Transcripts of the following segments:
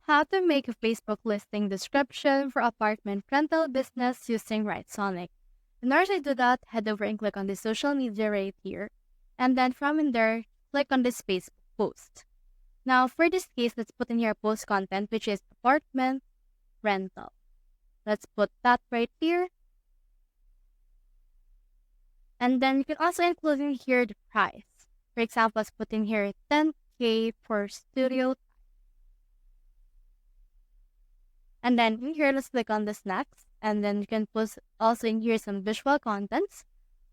How to make a Facebook listing description for apartment rental business using WriteSonic. In order to do that, head over and click on the social media right here. And then from in there, click on this Facebook post. Now, for this case, let's put in here post content, which is apartment rental. Let's put that right here. And then you can also include in here the price. For example, let's put in here 10K for studio. And then in here, let's click on this next. And then you can put also in here some visual contents.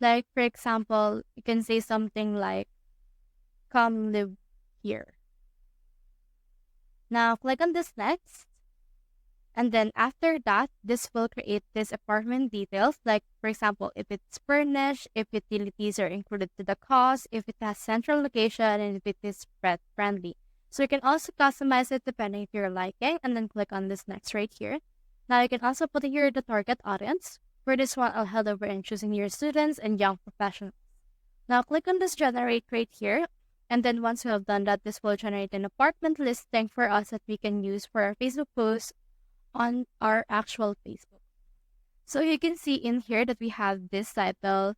Like, for example, you can say something like, come live here. Now, click on this next. And then after that, this will create this apartment details. Like, for example, if it's furnished, if utilities are included to the cost, if it has central location, and if it is pet friendly. So you can also customize it depending if you're liking, and then click on this next right here. Now you can also put here the target audience. For this one, I'll head over and choosing your students and young professionals. Now click on this generate right here. And then once you have done that, this will generate an apartment listing for us that we can use for our Facebook post on our actual Facebook. So you can see in here that we have this title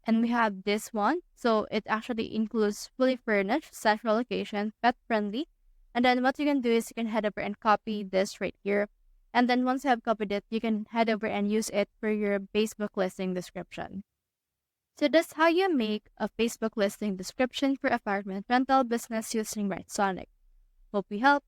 and we have this one. So it actually includes fully furnished, central location, pet friendly. And then what you can do is you can head over and copy this right here. And then once you have copied it, you can head over and use it for your Facebook listing description. So that's how you make a Facebook listing description for apartment rental business using WriteSonic. Hope we helped.